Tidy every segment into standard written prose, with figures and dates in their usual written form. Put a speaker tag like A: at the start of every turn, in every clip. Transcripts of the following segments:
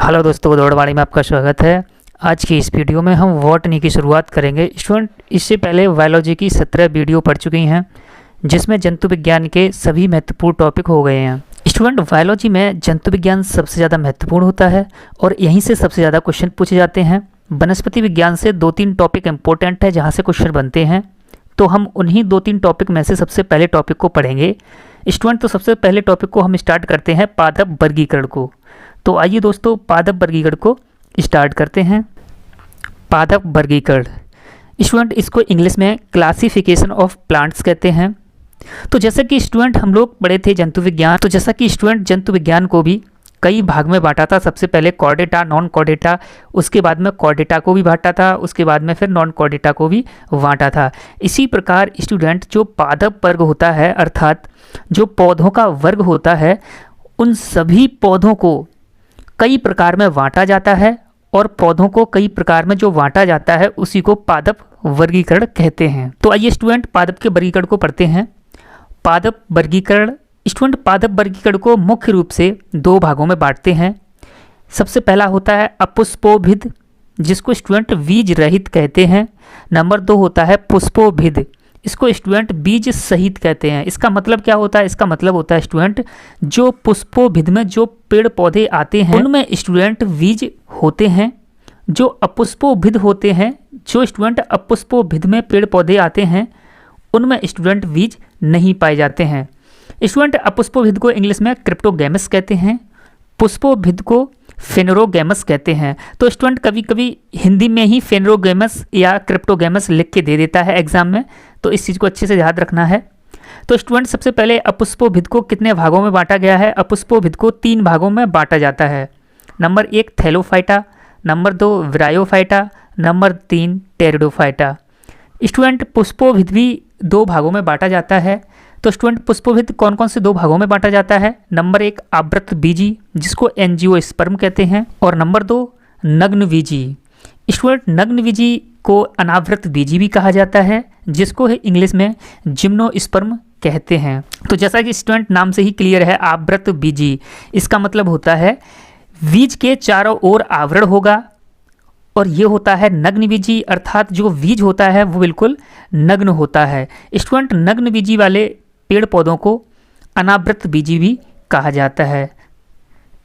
A: Hello दोस्तों, दौड़वाड़ी में आपका स्वागत है। आज की इस वीडियो में हम बॉटनी की शुरुआत करेंगे। स्टूडेंट, इससे पहले बायोलॉजी की 17 वीडियो पढ़ चुकी हैं, जिसमें जंतु विज्ञान के सभी महत्वपूर्ण टॉपिक हो गए हैं। स्टूडेंट, बायोलॉजी में जंतु विज्ञान सबसे ज़्यादा महत्वपूर्ण होता है और यहीं से सबसे ज़्यादा क्वेश्चन पूछे जाते हैं। वनस्पति विज्ञान से 2-3 टॉपिक इंपॉर्टेंट है जहाँ से क्वेश्चन बनते हैं, तो हम उन्हीं 2-3 टॉपिक में से सबसे पहले टॉपिक को पढ़ेंगे। स्टूडेंट, तो सबसे पहले टॉपिक को हम स्टार्ट करते हैं पादप वर्गीकरण को। तो आइए दोस्तों, पादप वर्गीकरण को स्टार्ट करते हैं। पादप वर्गीकरण स्टूडेंट, इसको इंग्लिश में क्लासिफिकेशन ऑफ प्लांट्स कहते हैं। तो जैसा कि स्टूडेंट हम लोग पढ़े थे जंतु विज्ञान, तो जैसा कि स्टूडेंट जंतु विज्ञान को भी कई भाग में बांटा था। सबसे पहले कॉर्डेटा, नॉन कॉर्डेटा, उसके बाद में कॉर्डेटा को भी बांटा था, उसके बाद में फिर नॉन कॉर्डेटा को भी बांटा था। इसी प्रकार स्टूडेंट जो पादप वर्ग होता है, अर्थात जो पौधों का वर्ग होता है, उन सभी पौधों को कई प्रकार में बांटा जाता है और पौधों को कई प्रकार में जो बांटा जाता है उसी को पादप वर्गीकरण कहते हैं। तो आइए स्टूडेंट पादप के वर्गीकरण को पढ़ते हैं। पादप वर्गीकरण स्टूडेंट, पादप वर्गीकरण को मुख्य रूप से 2 भागों में बांटते हैं। सबसे पहला होता है अपुष्पोभिद, जिसको स्टूडेंट बीज रहित कहते हैं। नंबर 2 होता है पुष्पोभिद, इसको स्टूडेंट बीज सहित कहते हैं। इसका मतलब क्या होता है? इसका मतलब होता है स्टूडेंट जो पुष्पोभिद में जो पेड़ पौधे आते हैं उनमें स्टूडेंट बीज होते हैं। जो अपुष्पोभिद होते हैं, जो स्टूडेंट अपुष्पोभिद में पेड़ पौधे आते हैं, उनमें स्टूडेंट बीज नहीं पाए जाते हैं। स्टूडेंट अपुष्पोभिद को इंग्लिश में क्रिप्टोगैमस कहते हैं, पुष्पोभिद को फेनोरोगैमस कहते हैं। तो स्टूडेंट कभी कभी हिंदी में ही फेनोरोगैमस या क्रिप्टोगैमस लिख के दे देता है एग्जाम में, तो इस चीज़ को अच्छे से याद रखना है। तो स्टूडेंट सबसे पहले अपुष्पोभिद को कितने भागों में बांटा गया है? अपुष्पोभिद को 3 भागों में बांटा जाता है। Number 1 Thallophyta, number 2 Bryophyta, number 3 Pteridophyta. Student पुष्पोभिद भी 2 भागों में बांटा जाता है। तो स्टूडेंट पुष्पोभिद कौन कौन से 2 भागों में बांटा जाता है? नंबर 1 आवृत बीजी, जिसको एंजियोस्पर्म कहते हैं, और नंबर 2 नग्न बीजी। स्टूडेंट नग्न बीजी को अनावृत बीजी भी कहा जाता है, जिसको इंग्लिश में जिम्नोस्पर्म कहते हैं। तो जैसा कि स्टूडेंट नाम से ही क्लियर है, आवृत बीजी, इसका मतलब होता है बीज के चारों ओर आवरण होगा। और ये होता है नग्न बीजी, अर्थात जो बीज होता है वो बिल्कुल नग्न होता है। स्टूडेंट नग्न बीजी वाले पेड़ पौधों को अनावृत बीजी भी कहा जाता है।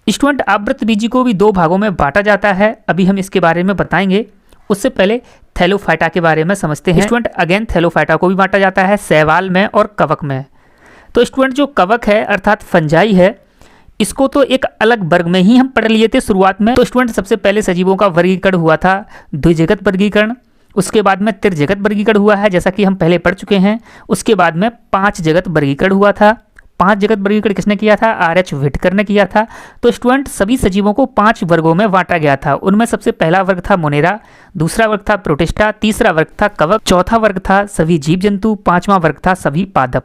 A: स्टूडेंट आवृत बीजी को भी 2 भागों में बांटा जाता है, अभी हम इसके बारे में बताएंगे। उससे पहले थैलोफाइटा के बारे में समझते हैं। स्टूडेंट अगेन थैलोफाइटा को भी बांटा जाता है शैवाल में और कवक में। तो स्टूडेंट जो कवक है अर्थात फंजाई है, इसको तो एक अलग वर्ग में ही हम पढ़ लिए थे शुरुआत में। तो स्टूडेंट सबसे पहले सजीवों का वर्गीकरण हुआ था द्विजगत वर्गीकरण, उसके बाद में त्रिजगत वर्गीकरण हुआ है, जैसा कि हम पहले पढ़ चुके हैं। उसके बाद में 5 जगत वर्गीकरण हुआ था। 5 जगत वर्गीकरण किसने किया था? R.H. व्हिटकर ने किया था। तो स्टूडेंट सभी सजीवों को 5 वर्गों में बांटा गया था। उनमें सबसे पहला वर्ग था मोनेरा, दूसरा वर्ग था प्रोटिस्टा, तीसरा वर्ग था कवक, चौथा वर्ग था सभी जीव जंतु, 5वां वर्ग था सभी पादप।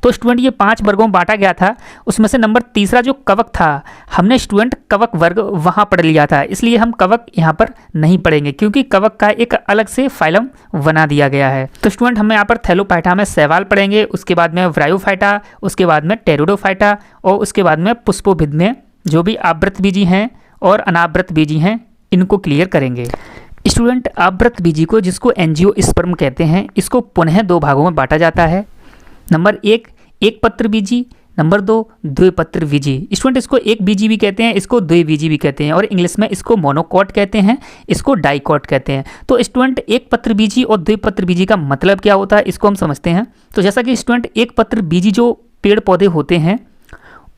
A: तो स्टूडेंट ये 5 वर्गों में बांटा गया था। उसमें से नंबर तीसरा जो कवक था, हमने स्टूडेंट कवक वर्ग वहाँ पढ़ लिया था, इसलिए हम कवक यहाँ पर नहीं पढ़ेंगे, क्योंकि कवक का एक अलग से फाइलम बना दिया गया है। तो स्टूडेंट हम यहाँ पर थैलोफाइटा में शैवाल पढ़ेंगे, उसके बाद में विरायोफाइटा, उसके बाद में टेरिडोफाइटा, और उसके बाद में पुष्पोभिद में जो भी आवृत बीजी हैं और अनावृत बीजी हैं, इनको क्लियर करेंगे। स्टूडेंट आवृत बीजी को, जिसको एंजियोस्पर्म कहते हैं, इसको पुनः 2 भागों में बांटा जाता है। नंबर 1 एक पत्र बीजी, नंबर 2 द्विपत्र बीजी। स्टूडेंट इसको एक बीजी भी कहते हैं, इसको द्विबीजी भी कहते हैं, और इंग्लिश में इसको मोनोकॉट कहते हैं, इसको डाइकॉट कहते हैं। तो स्टूडेंट एक पत्र बीजी और द्विपत्र बीजी का मतलब क्या होता है, इसको हम समझते हैं। तो जैसा कि स्टूडेंट एक पत्र बीजी जो पेड़ पौधे होते हैं,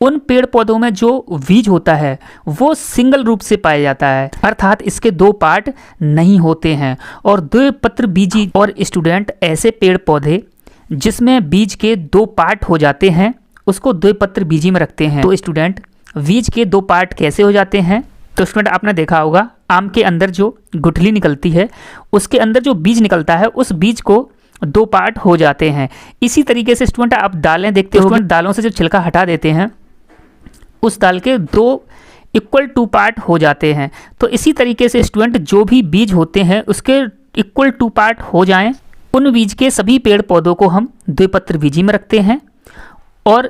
A: उन पेड़ पौधों में जो बीज होता है वो सिंगल रूप से पाया जाता है, अर्थात इसके 2 पार्ट नहीं होते हैं। और द्विपत्र बीजी और स्टूडेंट ऐसे पेड़ पौधे जिसमें बीज के 2 पार्ट हो जाते हैं, उसको द्विपत्र बीजी में रखते हैं। तो स्टूडेंट बीज के 2 पार्ट कैसे हो जाते हैं? तो स्टूडेंट आपने देखा होगा आम के अंदर जो गुठली निकलती है, उसके अंदर जो बीज निकलता है, उस बीज को 2 पार्ट हो जाते हैं। इसी तरीके से स्टूडेंट आप दालें देखते हो, दालों से जो छिलका हटा देते हैं, उस दाल के 2 इक्वल 2 पार्ट हो जाते हैं। तो इसी तरीके से स्टूडेंट जो भी बीज होते हैं उसके इक्वल 2 पार्ट हो जाएं, उन बीज के सभी पेड़ पौधों को हम द्विपत्र बीजी में रखते हैं। और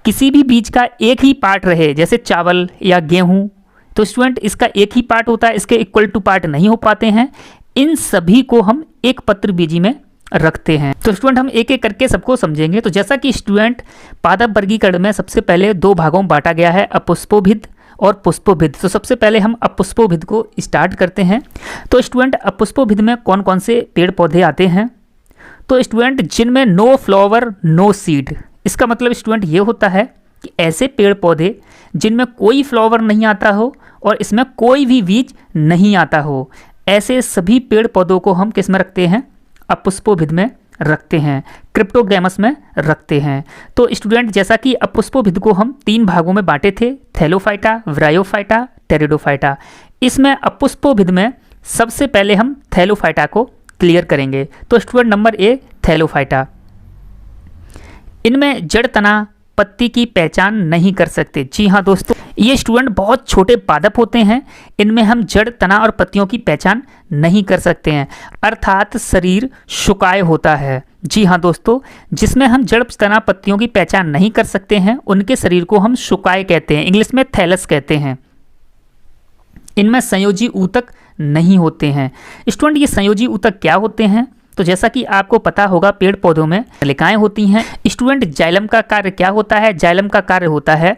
A: किसी भी बीज का एक ही पार्ट रहे, जैसे चावल या गेहूँ तो स्टूडेंट इसका एक ही पार्ट होता है, इसके इक्वल टू पार्ट नहीं हो पाते हैं। इन सभी को हम एक पत्रबीजी में रखते हैं। तो स्टूडेंट हम एक एक करके सबको समझेंगे। तो जैसा कि स्टूडेंट पादप वर्गीकरण में सबसे पहले दो भागों में बांटा गया है, अपुष्पोभिद और पुष्पोभिद। तो सबसे पहले हम अपुष्पोभिद को स्टार्ट करते हैं। तो स्टूडेंट अपुष्पोभिद में कौन कौन से पेड़ पौधे आते हैं? तो स्टूडेंट जिनमें नो फ्लावर नो सीड, इसका मतलब स्टूडेंट ये होता है कि ऐसे पेड़ पौधे जिनमें कोई फ्लावर नहीं आता हो और इसमें कोई भी बीज नहीं आता हो, ऐसे सभी पेड़ पौधों को हम किस में रखते हैं? अपुष्पोभिद में रखते हैं, क्रिप्टोगैमस में रखते हैं। तो स्टूडेंट जैसा कि अपुष्पोभिद को हम तीन भागों में बांटे थे, थैलोफाइटा, ब्रायोफाइटा, टेरिडोफाइटा। इसमें अपुष्पोभिद में सबसे पहले हम थैलोफाइटा को क्लियर करेंगे। तो स्टूडेंट नंबर ए, थैलोफाइटा। इनमें जड़ तना पत्ती की पहचान नहीं कर सकते। जी हाँ दोस्तों, ये स्टूडेंट बहुत छोटे पादप होते हैं, इनमें हम जड़ तना और पत्तियों की पहचान नहीं कर सकते हैं, अर्थात शरीर शुकाय होता है। जी हाँ दोस्तों, जिसमें हम जड़ तना पत्तियों की पहचान नहीं कर सकते हैं उनके शरीर को हम शुकाय कहते हैं, इंग्लिश में थैलस कहते हैं। इनमें संयोजी ऊतक नहीं होते हैं। स्टूडेंट ये संयोजी ऊतक क्या होते हैं? तो जैसा कि आपको पता होगा पेड़ पौधों में नलिकाएं होती हैं। स्टूडेंट जाइलम का कार्य क्या होता है? जाइलम का कार्य होता है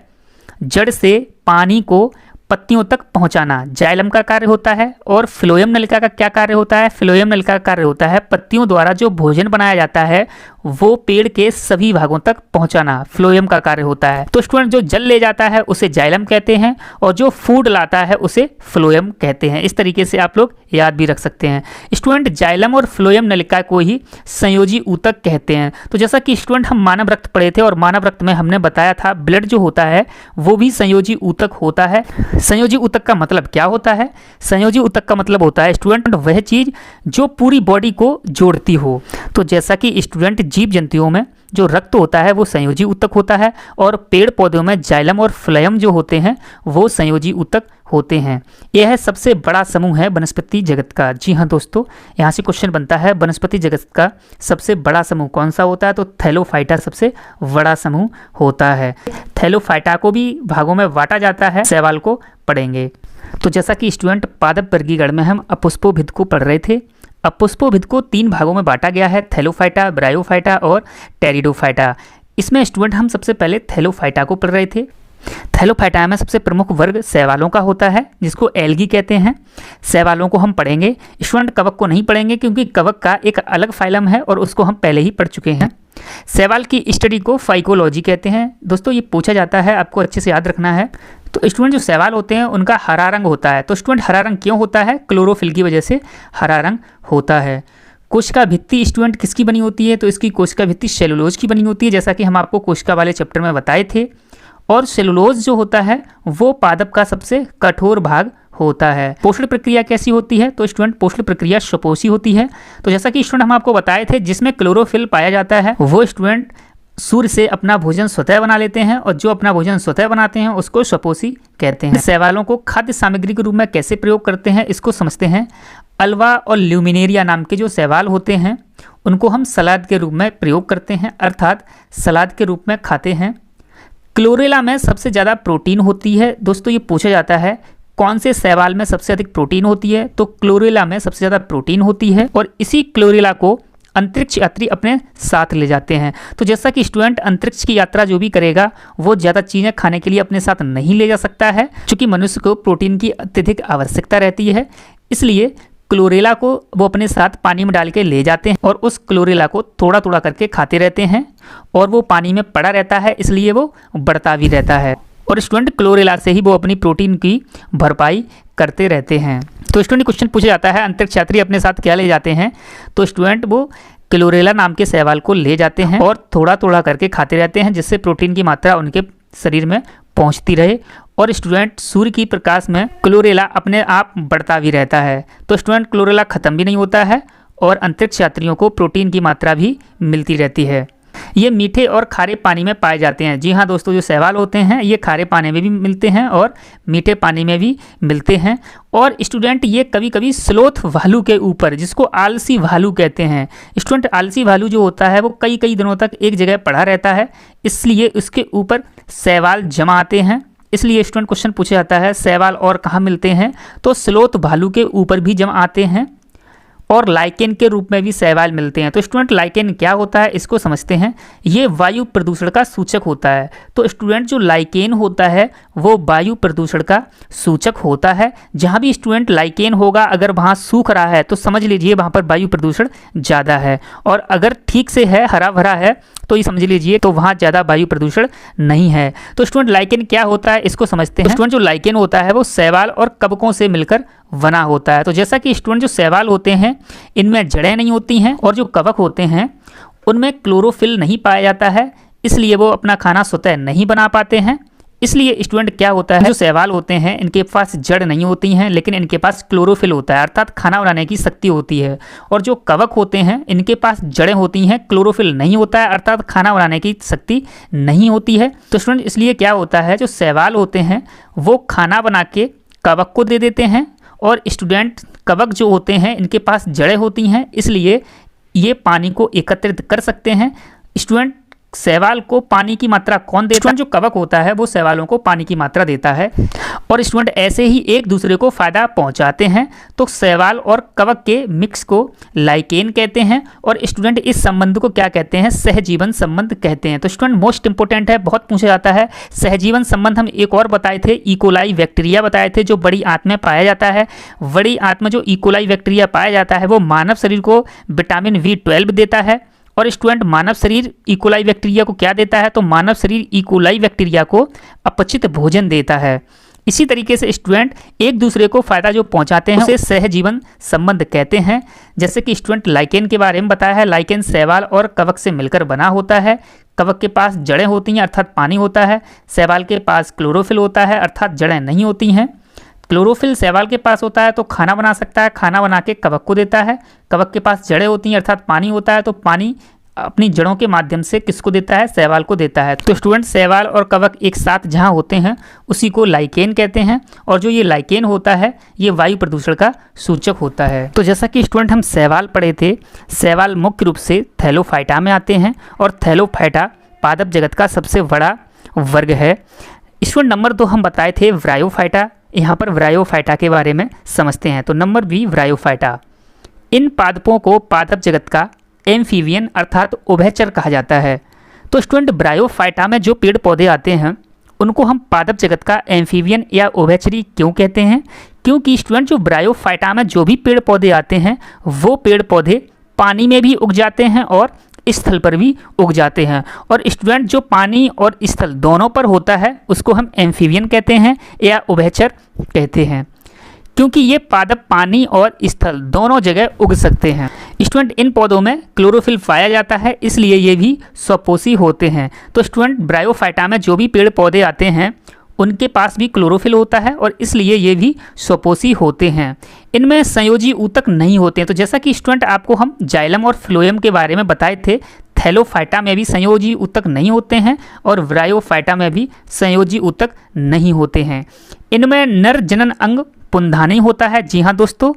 A: जड़ से पानी को पत्तियों तक पहुंचाना, जाइलम का कार्य होता है। और फ्लोएम नलिका का क्या कार्य होता है? फ्लोएम नलिका का कार्य होता है पत्तियों द्वारा जो भोजन बनाया जाता है वो पेड़ के सभी भागों तक पहुंचाना, फ्लोएम का कार्य होता है। तो स्टूडेंट जो जल ले जाता है उसे जाइलम कहते हैं और जो फूड लाता है उसे फ्लोएम कहते हैं। इस तरीके से आप लोग याद भी रख सकते हैं। स्टूडेंट जाइलम और फ्लोएम नलिका को ही संयोजी ऊतक कहते हैं। तो जैसा कि स्टूडेंट हम मानव रक्त पढ़े थे और मानव रक्त में हमने बताया था ब्लड जो होता है वो भी संयोजी ऊतक होता है। संयोजी ऊतक का मतलब क्या होता है? संयोजी ऊतक का मतलब होता है स्टूडेंट वह चीज जो पूरी बॉडी को जोड़ती हो। तो जैसा कि स्टूडेंट जीव जंतुओं में जो रक्त होता है वो संयोजी ऊतक होता है और पेड़ पौधों में जाइलम और फ्लोएम जो होते हैं वो संयोजी ऊतक होते हैं। यह है सबसे बड़ा समूह है वनस्पति जगत का। जी हाँ दोस्तों, यहाँ से क्वेश्चन बनता है वनस्पति जगत का सबसे बड़ा समूह कौन सा होता है? तो थैलोफाइटा सबसे बड़ा समूह होता है। थैलोफाइटा को भी भागों में बांटा जाता है, सवाल को पढ़ेंगे। तो जैसा कि स्टूडेंट पादप वर्गीकरण में हम अपुष्पोभिद को पढ़ रहे थे, अपुष्पोभिद को तीन भागों में बांटा गया है, थैलोफाइटा, ब्रायोफाइटा और टेरिडोफाइटा। इसमें स्टूडेंट हम सबसे पहले थैलोफाइटा को पढ़ रहे थे। थैलोफाइटा में सबसे प्रमुख वर्ग शैवालों का होता है जिसको एल्गी कहते हैं। शैवालों को हम पढ़ेंगे, स्टूडेंट कवक को नहीं पढ़ेंगे क्योंकि कवक का एक अलग फाइलम है और उसको हम पहले ही पढ़ चुके हैं। शैवाल की स्टडी को फाइकोलॉजी कहते हैं। दोस्तों ये पूछा जाता है, आपको अच्छे से याद रखना है। तो स्टूडेंट जो शैवाल होते हैं उनका हरा रंग होता है। तो स्टूडेंट हरा रंग क्यों होता है? क्लोरोफिल की वजह से हरा रंग होता है। कोशिका भित्ति स्टूडेंट किसकी बनी होती है? तो इसकी कोशिका भित्ति सेलुलोज की बनी होती है, जैसा कि हम आपको कोशिका वाले चैप्टर में बताए थे। और सेलुलोज जो होता है वो पादप का सबसे कठोर भाग होता है। पोषण प्रक्रिया कैसी होती है? तो स्टूडेंट पोषण प्रक्रिया सुपोषी होती है। तो जैसा कि स्टूडेंट हम आपको बताए थे जिसमें क्लोरोफिल पाया जाता है वो स्टूडेंट सूर्य से अपना भोजन स्वतः बना लेते हैं और जो अपना भोजन स्वतः बनाते हैं उसको सुपोषी कहते हैं। शैवालों को खाद्य सामग्री के रूप में कैसे प्रयोग करते हैं इसको समझते हैं। अल्वा और ल्यूमिनेरिया नाम के जो शैवाल होते हैं उनको हम सलाद के रूप में प्रयोग करते हैं, अर्थात सलाद के रूप में खाते हैं। क्लोरेला में सबसे ज़्यादा प्रोटीन होती है। दोस्तों ये पूछा जाता है कौन से शैवाल में सबसे अधिक प्रोटीन होती है? तो क्लोरेला में सबसे ज़्यादा प्रोटीन होती है और इसी क्लोरेला को अंतरिक्ष यात्री अपने साथ ले जाते हैं। तो जैसा कि स्टूडेंट अंतरिक्ष की यात्रा जो भी करेगा वो ज़्यादा चीज़ें खाने के लिए अपने साथ नहीं ले जा सकता है, क्योंकि मनुष्य को प्रोटीन की अत्यधिक आवश्यकता रहती है। इसलिए क्लोरेला को वो अपने साथ पानी में डाल के ले जाते हैं और उस क्लोरेला को थोड़ा थोड़ा करके खाते रहते हैं और वो पानी में पड़ा रहता है, इसलिए वो बढ़ता भी रहता है। और स्टूडेंट क्लोरेला से ही वो अपनी प्रोटीन की भरपाई करते रहते हैं। तो स्टूडेंट क्वेश्चन पूछा जाता है अंतरिक्ष यात्री अपने साथ क्या ले जाते हैं? तो स्टूडेंट वो क्लोरेला नाम के शैवाल को ले जाते हैं और थोड़ा थोड़ा करके खाते रहते हैं जिससे प्रोटीन की मात्रा उनके शरीर में पहुंचती रहे। और स्टूडेंट सूर्य की प्रकाश में क्लोरेला अपने आप बढ़ता भी रहता है। तो स्टूडेंट क्लोरेला ख़त्म भी नहीं होता है और अंतरिक्ष यात्रियों को प्रोटीन की मात्रा भी मिलती रहती है। ये मीठे और खारे पानी में पाए जाते हैं। जी हाँ दोस्तों, जो शैवाल होते हैं ये खारे पानी में भी मिलते हैं और मीठे पानी में भी मिलते हैं। और स्टूडेंट ये कभी कभी स्लोथ भालू के ऊपर, जिसको आलसी भालू कहते हैं, स्टूडेंट आलसी भालू जो होता है वो कई कई दिनों तक एक जगह पड़ा रहता है, इसलिए उसके ऊपर शैवाल जमा आते हैं इसलिए स्टूडेंट क्वेश्चन पूछा जाता है शैवाल और कहाँ मिलते हैं, तो स्लोथ भालू के ऊपर भी जम आते हैं और लाइकेन के रूप में भी शैवाल मिलते हैं। तो स्टूडेंट लाइकेन क्या होता है इसको समझते हैं। ये वायु प्रदूषण का सूचक होता है। तो स्टूडेंट जो लाइकेन होता है वो वायु प्रदूषण का सूचक होता है। जहाँ भी स्टूडेंट लाइकेन होगा अगर वहाँ सूख रहा है तो समझ लीजिए वहाँ पर वायु प्रदूषण ज़्यादा है, और अगर ठीक से है, हरा भरा है, तो ये समझ लीजिए तो वहाँ ज़्यादा वायु प्रदूषण नहीं है। तो स्टूडेंट लाइकेन क्या होता है इसको समझते हैं। स्टूडेंट जो लाइकेन होता है वो शैवाल और कवकों से मिलकर बना होता है। तो जैसा कि स्टूडेंट जो शैवाल होते हैं इनमें जड़ें नहीं होती हैं, और जो कवक होते हैं उनमें क्लोरोफिल नहीं पाया जाता है, इसलिए वो अपना खाना स्वतः नहीं बना पाते हैं। इसलिए स्टूडेंट क्या होता है, जो शैवाल होते हैं इनके पास जड़ नहीं होती हैं, लेकिन इनके पास क्लोरोफिल होता है, अर्थात खाना बनाने की शक्ति होती है। और जो कवक होते हैं इनके पास जड़ें होती हैं, क्लोरोफिल नहीं होता है, अर्थात खाना बनाने की शक्ति नहीं होती है। तो स्टूडेंट इसलिए क्या होता है, जो शैवाल होते हैं वो खाना बना के कवक को दे देते हैं, और स्टूडेंट कवक जो होते हैं इनके पास जड़ें होती हैं, इसलिए ये पानी को एकत्रित कर सकते हैं। स्टूडेंट शैवाल को पानी की मात्रा कौन देता है? जो कवक होता है वो शैवालों को पानी की मात्रा देता है, और स्टूडेंट ऐसे ही एक दूसरे को फायदा पहुंचाते हैं। तो शैवाल और कवक के मिक्स को लाइकेन कहते हैं, और स्टूडेंट इस संबंध को क्या कहते हैं, सहजीवन संबंध कहते हैं। तो स्टूडेंट मोस्ट इंपोर्टेंट है, बहुत पूछा जाता है। सहजीवन संबंध हम एक और बताए थे, इकोलाई बैक्टीरिया बताए थे जो बड़ी आंत में पाया जाता है। बड़ी आंत में जो इकोलाई बैक्टीरिया पाया जाता है वो मानव शरीर को विटामिन B12 देता है। और स्टूडेंट मानव शरीर इकोलाई बैक्टीरिया को क्या देता है, तो मानव शरीर इकोलाई बैक्टीरिया को अपचित भोजन देता है। इसी तरीके से स्टूडेंट एक दूसरे को फायदा जो पहुंचाते हैं उसे सहजीवन संबंध कहते हैं। जैसे कि स्टूडेंट लाइकेन के बारे में बताया है, लाइकेन शैवाल और कवक से मिलकर बना होता है। कवक के पास जड़ें होती हैं अर्थात पानी होता है, शैवाल के पास क्लोरोफिल होता है अर्थात जड़ें नहीं होती हैं। क्लोरोफिल शैवाल के पास होता है तो खाना बना सकता है, खाना बना के कवक को देता है। कवक के पास जड़ें होती हैं अर्थात पानी होता है, तो पानी अपनी जड़ों के माध्यम से किसको देता है, शैवाल को देता है। तो स्टूडेंट शैवाल और कवक एक साथ जहाँ होते हैं उसी को लाइकेन कहते हैं, और जो ये लाइकेन होता है ये वायु प्रदूषण का सूचक होता है। तो जैसा कि स्टूडेंट हम शैवाल पढ़े थे, शैवाल मुख्य रूप से थैलोफाइटा में आते हैं, और थैलोफाइटा पादप जगत का सबसे बड़ा वर्ग है। स्टूडेंट नंबर 2 हम बताए थे ब्रायोफाइटा, यहाँ पर ब्रायोफाइटा के बारे में समझते हैं। तो नंबर 2 ब्रायोफाइटा, इन पादपों को पादप जगत का एम्फीबियन अर्थात उभयचर कहा जाता है। तो स्टूडेंट ब्रायोफाइटा में जो पेड़ पौधे आते हैं उनको हम पादप जगत का एम्फीबियन या उभयचरी क्यों कहते हैं? क्योंकि स्टूडेंट जो ब्रायोफाइटा में जो भी पेड़ पौधे आते हैं वो पेड़ पौधे पानी में भी उग जाते हैं और स्थल पर भी उग जाते हैं। और स्टूडेंट जो पानी और स्थल दोनों पर होता है उसको हम एम्फीबियन कहते हैं या उभयचर कहते हैं, क्योंकि ये पादप पानी और स्थल दोनों जगह उग सकते हैं। स्टूडेंट इन पौधों में क्लोरोफिल पाया जाता है, इसलिए ये भी स्वपोषी होते हैं। तो स्टूडेंट ब्रायोफाइटा में जो भी पेड़ पौधे आते हैं उनके पास भी क्लोरोफिल होता है और इसलिए ये भी स्वपोषी होते हैं। इनमें संयोजी ऊतक नहीं होते हैं। तो जैसा कि स्टूडेंट आपको हम जाइलम और फ्लोएम के बारे में बताए थे, थैलोफाइटा में भी संयोजी ऊतक नहीं होते हैं और ब्रायोफाइटा में भी संयोजी ऊतक नहीं होते हैं। इनमें नर जनन अंग पुंधानी होता है। जी हाँ दोस्तों,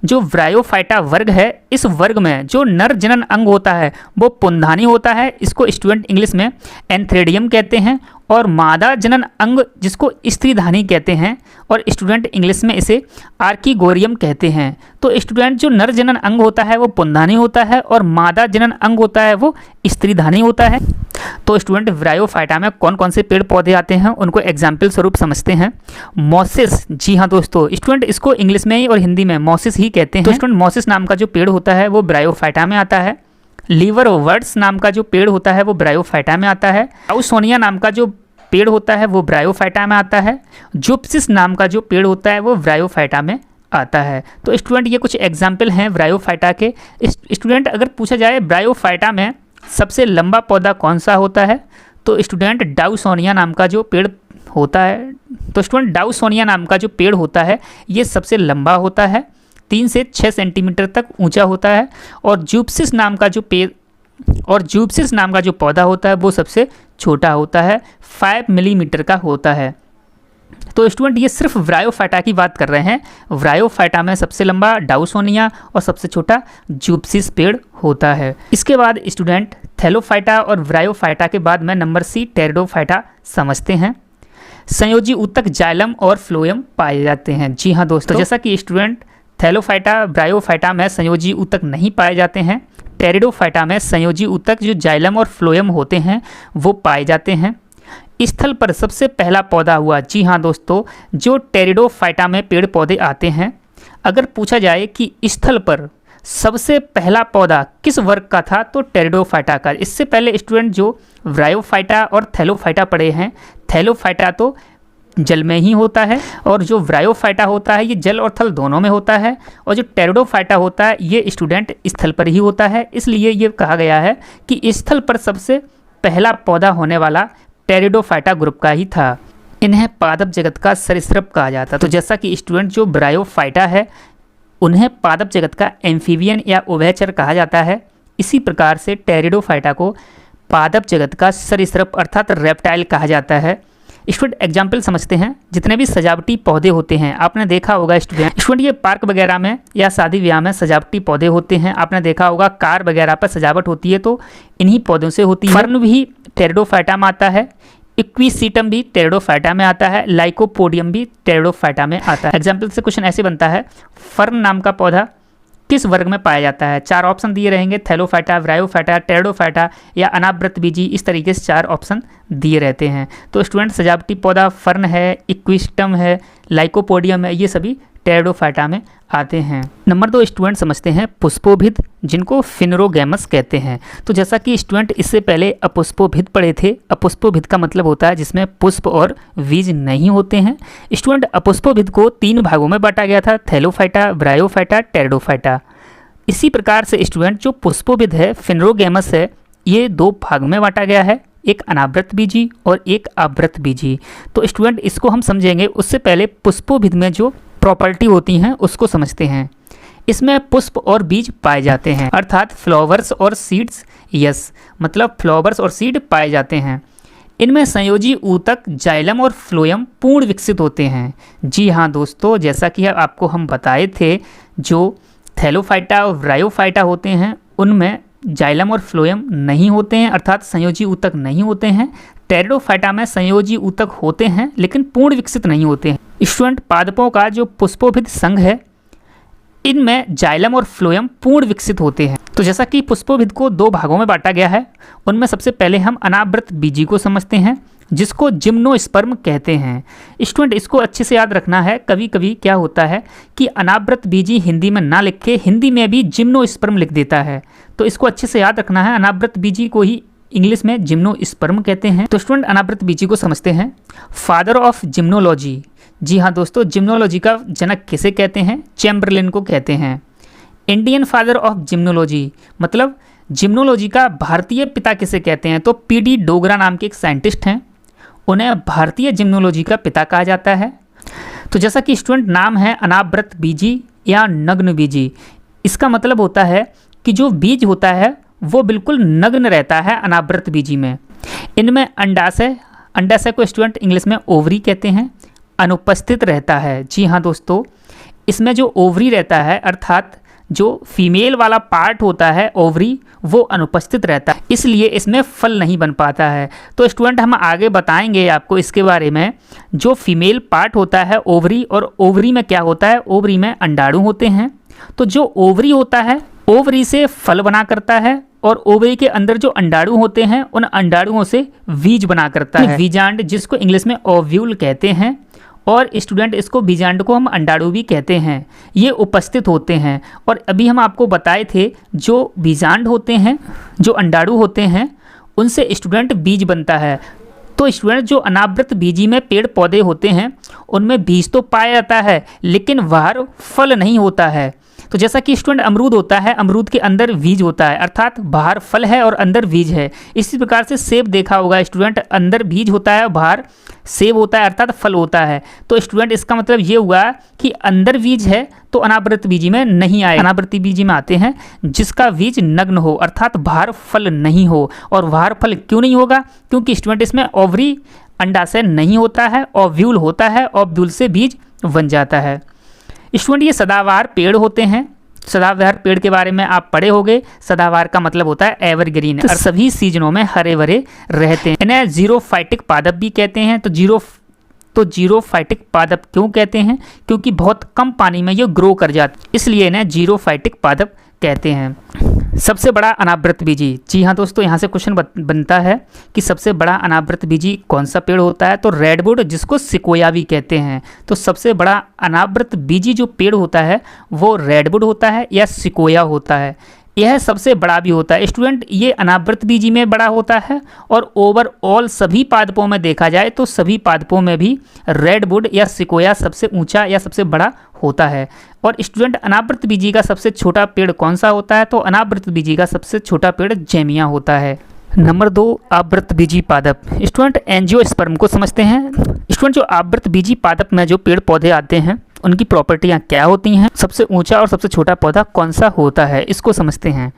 A: जो ब्रायोफाइटा वर्ग है इस वर्ग में जो नर जनन अंग होता है वो पुंधानी होता है। इसको स्टूडेंट इंग्लिश में एंथ्रेडियम कहते हैं, और मादा जनन अंग जिसको स्त्रीधानी कहते हैं, और स्टूडेंट इंग्लिश में इसे आर्किगोरियम कहते हैं। तो स्टूडेंट जो नर जनन अंग होता है वो पुंधानी होता है और मादा जनन अंग होता है वो स्त्रीधानी होता है। तो स्टूडेंट ब्रायोफाइटा में कौन कौन से पेड़ पौधे आते हैं उनको एग्जाम्पल स्वरूप समझते हैं। मॉसिस, जी हाँ दोस्तों, स्टूडेंट इसको इंग्लिश में ही और हिंदी में मॉसिस ही कहते हैं। तो स्टूडेंट मॉसिस नाम का जो पेड़ होता है वो ब्रायोफाइटा में आता है। लीवर वर्ड्स नाम का जो पेड़ होता है वो ब्रायोफाइटा में आता है। आउसोनिया नाम का जो पेड़ होता है वो ब्रायोफाइटा में आता है। जुप्सिस नाम का जो पेड़ होता है वो ब्रायोफाइटा में आता है। तो स्टूडेंट ये कुछ एग्जाम्पल हैं ब्रायोफाइटा के। स्टूडेंट अगर पूछा जाए ब्रायोफाइटा में सबसे लंबा पौधा कौन सा होता है, तो स्टूडेंट डाउसोनिया नाम का जो पेड़ होता है, तो स्टूडेंट डाउसोनिया नाम का जो पेड़ होता है ये सबसे लंबा होता है, 3 से 6 सेंटीमीटर तक ऊंचा होता है। और जुप्सिस नाम का जो पेड़ और जुप्सिस नाम का जो पौधा होता है वो सबसे छोटा होता है, 5 मिलीमीटर का होता है। तो स्टूडेंट ये सिर्फ ब्रायोफाइटा की बात कर रहे हैं। ब्रायोफाइटा में सबसे लंबा डाउसोनिया और सबसे छोटा जुप्सिस पेड़ होता है। इसके बाद स्टूडेंट थैलोफाइटा और ब्रायोफाइटा के बाद में नंबर C टेरिडोफाइटा समझते हैं। संयोजी ऊतक जाइलम और फ्लोएम पाए जाते हैं। जी हाँ दोस्तों, तो जैसा कि स्टूडेंट थैलोफाइटा ब्रायोफाइटा में संयोजी ऊतक नहीं पाए जाते हैं, टेरिडोफाइटा में संयोजी ऊतक जो जाइलम और फ्लोएम होते हैं वो पाए जाते हैं। स्थल पर सबसे पहला पौधा हुआ, जी हाँ दोस्तों, जो टेरिडोफाइटा में पेड़ पौधे आते हैं। अगर पूछा जाए कि स्थल पर सबसे पहला पौधा किस वर्ग का था, तो टेरिडोफाइटा का। इससे पहले स्टूडेंट जो ब्रायोफाइटा और थैलोफाइटा पढ़े हैं, थैलोफाइटा तो जल में ही होता है और जो ब्रायोफाइटा होता है ये जल और थल दोनों में होता है, और जो टेरिडोफाइटा होता है ये स्टूडेंट स्थल पर ही होता है। इसलिए ये कहा गया है कि स्थल पर सबसे पहला पौधा होने वाला टेरिडोफाइटा ग्रुप का ही था। इन्हें पादप जगत का सरीसृप कहा जाता है। तो जैसा कि स्टूडेंट जो ब्रायोफाइटा है उन्हें पादप जगत का एम्फीबियन या उभयचर कहा जाता है, इसी प्रकार से टेरिडोफाइटा को पादप जगत का सरीसृप अर्थात रेप्टाइल कहा जाता है। स्टूडेंट एग्जाम्पल समझते हैं, जितने भी सजावटी पौधे होते हैं आपने देखा होगा स्टूडेंट ये पार्क वगैरह में या शादी ब्याह में सजावटी पौधे होते हैं, आपने देखा होगा कार वगैरह पर सजावट होती है तो इन्हीं पौधों से होती है। फर्न भी टेरिडोफाइटा में आता है, इक्विसीटम भी टेरिडोफाइटा में आता है, लाइकोपोडियम भी टेरिडोफाइटा में आता है। एग्जाम्पल से क्वेश्चन ऐसे बनता है, फर्न नाम का पौधा किस वर्ग में पाया जाता है? 4 ऑप्शन दिए रहेंगे, थैलोफाइटा, ब्रायोफाइटा, टेरिडोफाइटा या अनावृतबीजी, इस तरीके से 4 ऑप्शन दिए रहते हैं। तो स्टूडेंट सजावटी पौधा फर्न है, इक्विस्टम है, लाइकोपोडियम है, ये सभी टेरिडोफाइटा में आते हैं। नंबर 2 स्टूडेंट समझते हैं पुष्पोभिद, जिनको फिनरोगैमस कहते हैं। तो जैसा कि स्टूडेंट इससे पहले अपुष्पोभिद पढ़े थे, अपुष्पोभिद का मतलब होता है जिसमें पुष्प और बीज नहीं होते हैं। स्टूडेंट अपुष्पोभिद को 3 भागों में बांटा गया था, थैलोफाइटा, ब्रायोफाइटा, टेरिडोफाइटा। इसी प्रकार से स्टूडेंट जो पुष्पोभिद है, फिनरोगैमस है, ये 2 भाग में बांटा गया है, एक अनावृत बीजी और एक आवृत बीजी। तो स्टूडेंट इसको हम समझेंगे, उससे पहले पुष्पोभिद में जो प्रॉपर्टी होती हैं उसको समझते हैं। इसमें पुष्प और बीज पाए जाते हैं, अर्थात फ्लावर्स और सीड्स, यस मतलब फ्लावर्स और सीड पाए जाते हैं। इनमें संयोजी ऊतक जाइलम और फ्लोएम पूर्ण विकसित होते हैं। जी हाँ दोस्तों, जैसा कि आपको हम बताए थे, जो थैलोफाइटा और ब्रायोफाइटा होते हैं उनमें जाइलम और फ्लोएम नहीं होते हैं, अर्थात संयोजी ऊतक नहीं होते हैं। टेरिडोफाइटा में संयोजी ऊतक होते हैं लेकिन पूर्ण विकसित नहीं होते हैं। स्टूडेंट पादपों का जो पुष्पोभिद संघ है, इनमें जाइलम और फ्लोएम पूर्ण विकसित होते हैं। तो जैसा कि पुष्पोभिद को 2 भागों में बांटा गया है, उनमें सबसे पहले हम अनावृत बीजी को समझते हैं, जिसको जिम्नोस्पर्म कहते हैं। स्टूडेंट इसको अच्छे से याद रखना है, कभी कभी क्या होता है कि अनावृत बीजी हिंदी में ना लिख के हिंदी में भी जिम्नोस्पर्म लिख देता है, तो इसको अच्छे से याद रखना है। अनावृत बीजी को ही इंग्लिश में जिम्नोस्पर्म कहते हैं। तो स्टूडेंट अनावृत बीजी को समझते हैं। फादर ऑफ जिम्नोलॉजी, जी हाँ दोस्तों, जिम्नोलॉजी का जनक किसे कहते हैं? चैम्बरलिन को कहते हैं। इंडियन फादर ऑफ जिम्नोलॉजी मतलब जिम्नोलॉजी का भारतीय पिता किसे कहते हैं? तो पीडी डोगरा नाम के एक साइंटिस्ट हैं, उन्हें भारतीय जिम्नोलॉजी का पिता कहा जाता है। तो जैसा कि स्टूडेंट नाम है अनावृत बीजी या नग्न बीजी, इसका मतलब होता है कि जो बीज होता है वो बिल्कुल नग्न रहता है अनावृत बीजी में। इनमें अंडाशय, अंडाशय को स्टूडेंट इंग्लिश में ओवरी कहते हैं, अनुपस्थित रहता है। जी हाँ दोस्तों, इसमें जो ओवरी रहता है अर्थात जो फीमेल वाला पार्ट होता है ओवरी, वो अनुपस्थित रहता है, इसलिए इसमें फल नहीं बन पाता है। तो स्टूडेंट हम आगे बताएंगे आपको इसके बारे में। जो फीमेल पार्ट होता है ओवरी, और ओवरी में क्या होता है? ओवरी में अंडाणु होते हैं। तो जो ओवरी होता है, ओवरी से फल बना करता है, और ओवरी के अंदर जो अंडाणु होते हैं उन अंडाणुओं से बीज बना करता है, बीजांड, जिसको इंग्लिश में ओव्यूल कहते हैं। और स्टूडेंट इसको बीजांड को हम अंडाणु भी कहते हैं। ये उपस्थित होते हैं, और अभी हम आपको बताए थे जो बीजांड होते हैं, जो अंडाणु होते हैं, उनसे स्टूडेंट बीज बनता है। तो स्टूडेंट जो अनावृत बीजी में पेड़ पौधे होते हैं उनमें बीज तो पाया जाता है लेकिन बाहर फल नहीं होता है। तो जैसा कि स्टूडेंट अमरूद होता है, अमरूद के अंदर बीज होता है, अर्थात बाहर फल है और अंदर बीज है। इसी प्रकार से सेब देखा होगा स्टूडेंट, अंदर बीज होता है, बाहर सेब होता है, अर्थात फल होता है। तो स्टूडेंट इसका मतलब ये हुआ कि अंदर बीज है तो अनावृत बीजी में नहीं आए, अनावृत बीजी में आते हैं जिसका बीज नग्न हो, अर्थात बाहर फल नहीं हो। और बाहर फल क्यों नहीं होगा? क्योंकि स्टूडेंट इसमें ओवरी अंडाशय नहीं होता है, ओव्यूल होता है, ओव्यूल से बीज बन जाता है। स्टूडेंट ये सदाबहार पेड़ होते हैं। सदाबहार पेड़ के बारे में आप पढ़े होंगे। सदाबहार का मतलब होता है एवरग्रीन, तो सभी सीजनों में हरे भरे रहते हैं। इन्हें जीरोफाइटिक पादप भी कहते हैं। तो तो जीरोफाइटिक पादप क्यों कहते हैं? क्योंकि बहुत कम पानी में ये ग्रो कर जाते, इसलिए इन्हें जीरोफाइटिक पादप कहते हैं। सबसे बड़ा अनावृत बीजी, जी हाँ दोस्तों, यहाँ से क्वेश्चन बनता है कि सबसे बड़ा अनावृत बीजी कौन सा पेड़ होता है? तो रेडवुड, जिसको सिकोया भी कहते हैं। तो सबसे बड़ा अनावृत बीजी जो पेड़ होता है वो रेडवुड होता है या सिकोया होता है। यह सबसे बड़ा भी होता है स्टूडेंट, ये अनावृत बीजी में बड़ा होता है और ओवरऑल सभी पादपों में देखा जाए तो सभी पादपों में भी रेडवुड या सिकोया सबसे ऊंचा या सबसे बड़ा होता है। और स्टूडेंट अनावृत बीजी का सबसे छोटा पेड़ कौन सा होता है? तो अनावृत बीजी का सबसे छोटा पेड़ जेमिया होता है। नंबर 2, आवृत बीजी पादप। स्टूडेंट एंजियोस्पर्म को समझते हैं। स्टूडेंट जो आवृत बीजी पादप में जो पेड़ पौधे आते हैं उनकी प्रॉपर्टियां क्या होती हैं? सबसे ऊंचा और सबसे छोटा पौधा कौन सा होता है, इसको समझते हैं।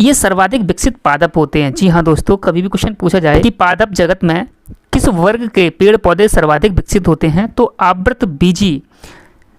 A: ये सर्वाधिक विकसित पादप होते हैं। जी हाँ दोस्तों, कभी भी क्वेश्चन पूछा जाए कि पादप जगत में किस वर्ग के पेड़ पौधे सर्वाधिक विकसित होते हैं, तो आवृत बीजी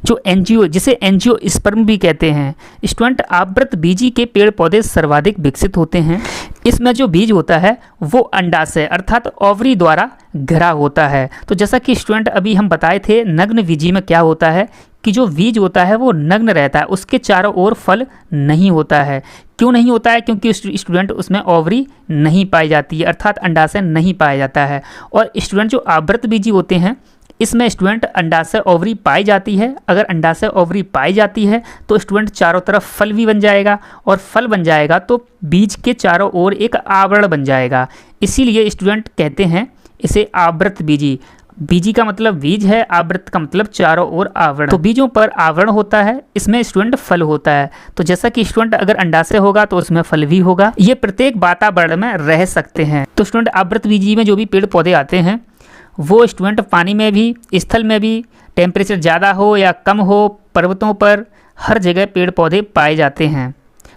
A: जो एंजियो, जिसे एंजियोस्पर्म भी कहते हैं, स्टूडेंट आवृत बीजी के पेड़ पौधे सर्वाधिक विकसित होते हैं। इसमें जो बीज होता है वो अंडाशय अर्थात ओवरी द्वारा घिरा होता है। तो जैसा कि स्टूडेंट अभी हम बताए थे, नग्न बीजी में क्या होता है कि जो बीज होता है वो नग्न रहता है, उसके चारों ओर फल नहीं होता है। क्यों नहीं होता है? क्योंकि स्टूडेंट उसमें ओवरी नहीं पाई जाती है अर्थात अंडाशय नहीं पाया जाता है। और स्टूडेंट जो आवृत बीजी होते हैं इसमें स्टूडेंट अंडाशय ओवरी पाई जाती है। अगर अंडाशय ओवरी पाई जाती है तो स्टूडेंट चारों तरफ फल भी बन जाएगा और फल बन जाएगा तो बीज के चारों ओर एक आवरण बन जाएगा। इसीलिए स्टूडेंट कहते हैं इसे आवृत बीजी। बीजी का मतलब बीज है, आवृत का मतलब चारों ओर आवरण। तो बीजों पर आवरण होता है, इसमें स्टूडेंट फल होता है। तो जैसा कि स्टूडेंट अगर अंडाशय होगा तो उसमें फल भी होगा। ये प्रत्येक वातावरण में रह सकते हैं। तो स्टूडेंट आवृत बीजी में जो भी पेड़ पौधे आते हैं वो स्टूडेंट पानी में भी, स्थल में भी, टेम्परेचर ज़्यादा हो या कम हो, पर्वतों पर, हर जगह पेड़ पौधे पाए जाते हैं।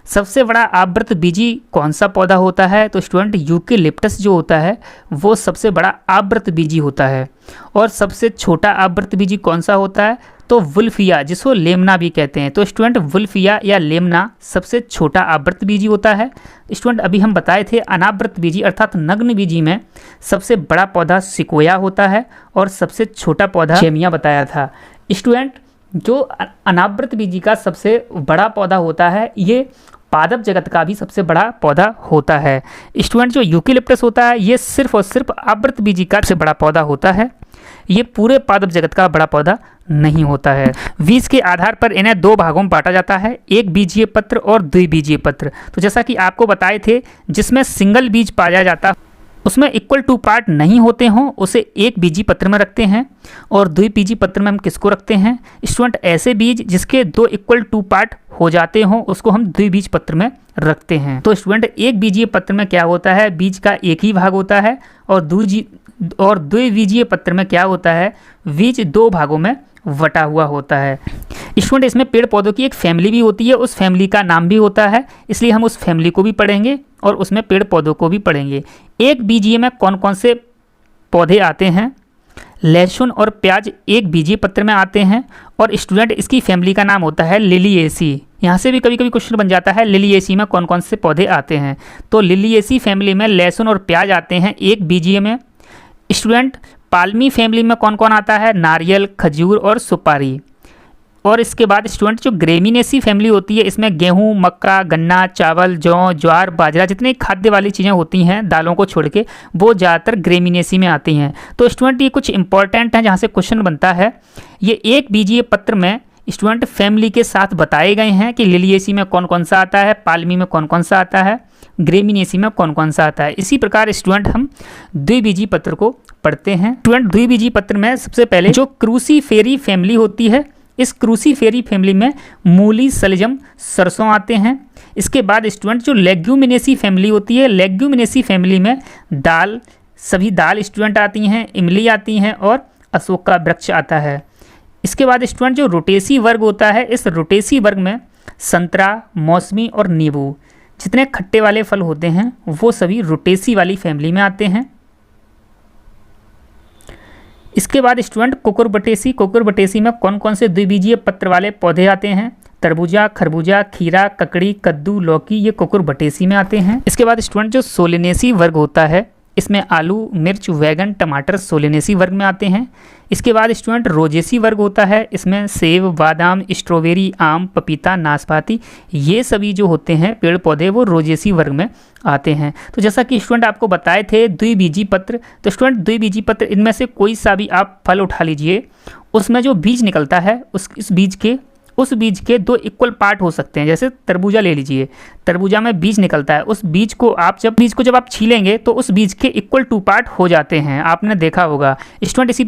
A: सबसे बड़ा आवृत बीजी कौन सा पौधा होता है? तो स्टूडेंट यूकेलिप्टस जो होता है वो सबसे बड़ा आवृत बीजी होता है। और सबसे छोटा आवृत बीजी कौन सा होता है? तो वुल्फिया, जिसको लेमना भी कहते हैं। तो स्टूडेंट वुल्फिया या लेमना सबसे छोटा आवृत बीजी होता है। स्टूडेंट अभी हम बताए थे अनावृत बीजी अर्थात नग्न बीजी में सबसे बड़ा पौधा सिकोया होता है और सबसे छोटा पौधा जेमिया बताया था। स्टूडेंट जो अनावृत बीजी का सबसे बड़ा पौधा होता है ये पादप जगत का भी सबसे बड़ा पौधा होता है। स्टूडेंट जो यूकेलिप्टस होता है ये सिर्फ और सिर्फ आवृत बीजी का सबसे बड़ा पौधा होता है, ये पूरे पादप जगत का बड़ा पौधा नहीं होता है। बीज के आधार पर इन्हें दो भागों में बांटा जाता है, एक बीजीय पत्र और द्विबीजीय पत्र। तो जैसा कि आपको बताए थे जिसमें सिंगल बीज पाया जाता उसमें इक्वल टू पार्ट नहीं होते हों उसे एक बीजी पत्र में रखते हैं। और द्विबीजी पत्र में हम किसको रखते हैं? स्टूडेंट ऐसे बीज जिसके दो इक्वल टू पार्ट हो जाते हों उसको हम द्विबीज पत्र में रखते हैं। तो स्टूडेंट एक बीजीय पत्र में क्या होता है? बीज का एक ही भाग होता है। और द्विबीजीय पत्र में क्या होता है? बीज दो भागों में बटा हुआ होता है। स्टूडेंट इसमें पेड़ पौधों की एक फैमिली भी होती है, उस फैमिली का नाम भी होता है, इसलिए हम उस फैमिली को भी पढ़ेंगे और उसमें पेड़ पौधों को भी पढ़ेंगे। एक बीजीय में कौन कौन से पौधे आते हैं? लहसुन और प्याज एक बीजीय पत्र में आते हैं और स्टूडेंट इसकी फैमिली का नाम होता है लिलिएसी। यहाँ से भी कभी कभी क्वेश्चन बन जाता है लिलिएसी में कौन कौन से पौधे आते हैं। तो लिलिएसी फैमिली में लहसुन और प्याज आते हैं एक बीजीय में। स्टूडेंट पाल्मी फैमिली में कौन कौन आता है? नारियल, खजूर और सुपारी। और इसके बाद स्टूडेंट जो ग्रेमिनेसी फैमिली होती है इसमें गेहूं, मक्का, गन्ना, चावल, जौ, ज्वार, बाजरा, जितनी खाद्य वाली चीज़ें होती हैं दालों को छोड़ के वो ज़्यादातर ग्रेमिनेसी में आती हैं। तो स्टूडेंट ये कुछ इंपॉर्टेंट हैं जहाँ से क्वेश्चन बनता है। ये एक बीजीय पत्र में स्टूडेंट फैमिली के साथ बताए गए हैं कि लिलिएसी में कौन कौन सा आता है, पाल्मी में कौन कौन सा आता है, ग्रेमिनेसी में कौन कौन सा आता है। इसी प्रकार स्टूडेंट हम द्विबीजी पत्र को पढ़ते हैं। स्टूडेंट द्विबीजी पत्र में सबसे पहले जो क्रूसीफेरी फैमिली होती है, इस क्रूसीफेरी फैमिली में मूली, सलजम, सरसों आते हैं। इसके बाद स्टूडेंट जो लेग्यूमिनेसी फैमिली होती है, लेग्यूमिनेसी फैमिली में दाल, सभी दाल स्टूडेंट आती हैं, इमली आती हैं और अशोक का वृक्ष आता है। इसके बाद स्टूडेंट जो रोटेसी वर्ग होता है, इस रोटेसी वर्ग में संतरा, मौसमी और नींबू, जितने खट्टे वाले फल होते हैं वो सभी रोटेसी वाली फैमिली में आते हैं। इसके बाद स्टूडेंट कुकुरबिटेसी, कुकुरबिटेसी में कौन कौन से द्विबीजीय पत्र वाले पौधे आते हैं? तरबूजा, खरबूजा, खीरा, ककड़ी, कद्दू, लौकी, ये कुकुरबिटेसी में आते हैं। इसके बाद स्टूडेंट जो सोलेनेसी वर्ग होता है इसमें आलू, मिर्च, वैगन, टमाटर सोलेनेसी वर्ग में आते हैं। इसके बाद स्टूडेंट रोजेसी वर्ग होता है, इसमें सेब, बादाम, स्ट्रॉबेरी, आम, पपीता, नाशपाती, ये सभी जो होते हैं पेड़ पौधे वो रोजेसी वर्ग में आते हैं। तो जैसा कि स्टूडेंट आपको बताए थे द्विबीजी पत्र, तो स्टूडेंट द्विबीजी पत्र इनमें से कोई सा भी आप फल उठा लीजिए, उसमें जो बीज निकलता है उस बीज के दो इक्वल पार्ट हो सकते हैं। जैसे तरबूजा ले लीजिए, तरबूजा में बीज निकलता है, उस बीज को जब आप छीलेंगे तो उस बीज के इक्वल 2 पार्ट हो जाते हैं, आपने देखा होगा स्टूडेंट। इसी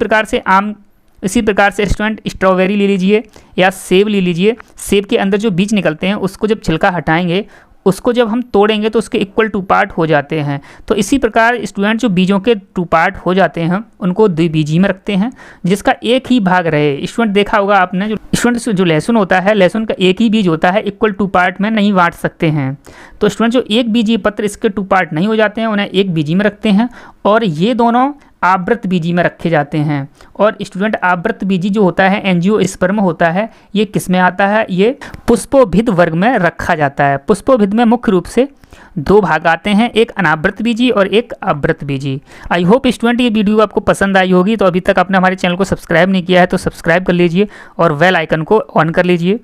A: प्रकार से स्टूडेंट स्ट्रॉबेरी ले लीजिए या सेब ले लीजिए, सेब के अंदर जो बीज निकलते हैं उसको जब छिलका हटाएंगे, उसको जब हम तोड़ेंगे तो उसके इक्वल 2 पार्ट हो जाते हैं। तो इसी प्रकार स्टूडेंट जो बीजों के 2 पार्ट हो जाते हैं उनको द्विबीजी में रखते हैं, जिसका एक ही भाग रहे। स्टूडेंट देखा होगा आपने, जो लहसुन होता है, लहसुन का एक ही बीज होता है, इक्वल 2 पार्ट में नहीं बांट सकते हैं। तो स्टूडेंट जो एक बीजी पत्र इसके 2 पार्ट नहीं हो जाते हैं, उन्हें एक बीजी में रखते हैं, और ये दोनों आवृत बीजी में रखे जाते हैं। और स्टूडेंट आवृत बीजी जो होता है एंजियोस्पर्म होता है, ये किस में आता है? ये पुष्पोभिद वर्ग में रखा जाता है। पुष्पोभिद में मुख्य रूप से 2 भाग आते हैं, एक अनावृत बीजी और एक आवृत बीजी। आई होप स्टूडेंट ये वीडियो आपको पसंद आई होगी। तो अभी तक आपने हमारे चैनल को सब्सक्राइब नहीं किया है तो सब्सक्राइब कर लीजिए और बेल आइकन को ऑन कर लीजिए।